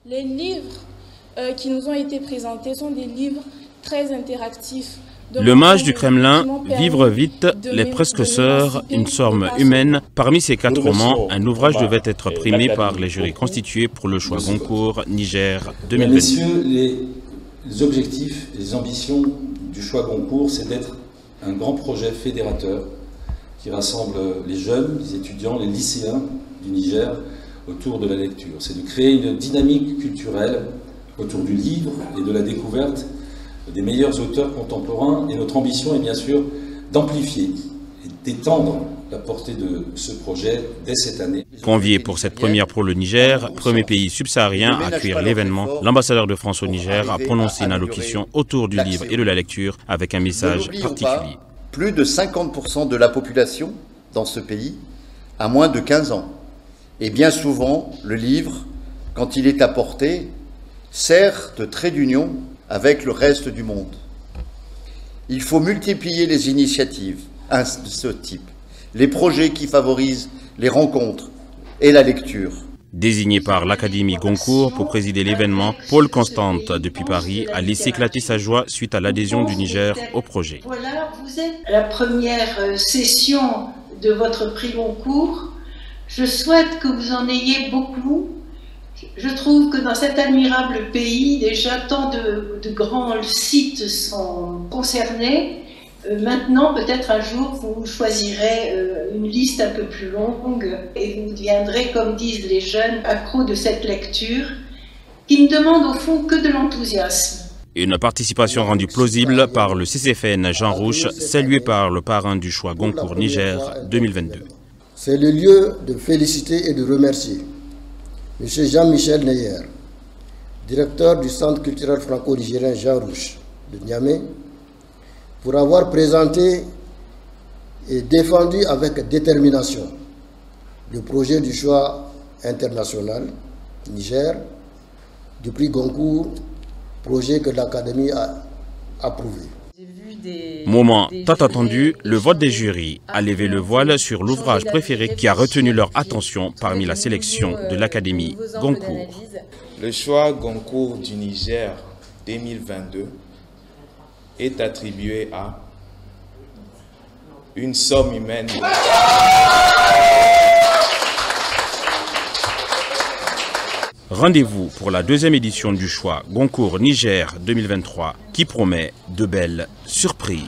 Les livres qui nous ont été présentés sont des livres très interactifs. Le mage du Kremlin, Vivre vite, Les Presque Sœurs, Une somme humaine. Parmi ces 4 romans, un ouvrage devait être primé par les jurys constitués pour le choix Goncourt Niger 2022. Messieurs, les objectifs et les ambitions du choix Goncourt, c'est d'être un grand projet fédérateur qui rassemble les jeunes, les étudiants, les lycéens du Niger autour de la lecture. C'est de créer une dynamique culturelle autour du livre et de la découverte des meilleurs auteurs contemporains, et notre ambition est bien sûr d'amplifier et d'étendre la portée de ce projet dès cette année. Convié pour cette première pour le Niger, premier pays subsaharien à accueillir l'événement, l'ambassadeur de France au Niger a prononcé une allocution autour du livre et de la lecture avec un message particulier. Plus de 50% de la population dans ce pays a moins de 15 ans. Et bien souvent, le livre, quand il est apporté, sert de trait d'union avec le reste du monde. Il faut multiplier les initiatives de ce type, les projets qui favorisent les rencontres et la lecture. Désigné par l'Académie Goncourt pour présider l'événement, Paul Constante depuis Paris a laissé éclater sa joie suite à l'adhésion du Niger au projet. Voilà, vous êtes à la première session de votre prix Goncourt. Je souhaite que vous en ayez beaucoup. Je trouve que dans cet admirable pays, déjà tant de grands sites sont concernés. Maintenant, peut-être un jour, vous choisirez une liste un peu plus longue et vous deviendrez, comme disent les jeunes, accros de cette lecture qui ne demande au fond que de l'enthousiasme. Une participation rendue plausible par le CCFN Jean Rouch, salué par le parrain du choix Goncourt Niger 2022. C'est le lieu de féliciter et de remercier M. Jean-Michel Neyer, directeur du Centre culturel franco-nigérien Jean Rouch de Niamey, pour avoir présenté et défendu avec détermination le projet du choix international Niger du prix Goncourt, projet que l'Académie a approuvé. Moment tant attendu, le vote des jurys a levé le voile sur l'ouvrage préféré qui a retenu leur attention parmi la sélection de l'Académie Goncourt. Le choix Goncourt du Niger 2022 est attribué à Une somme humaine. Rendez-vous pour la 2e édition du choix Goncourt Niger 2023 qui promet de belles surprises.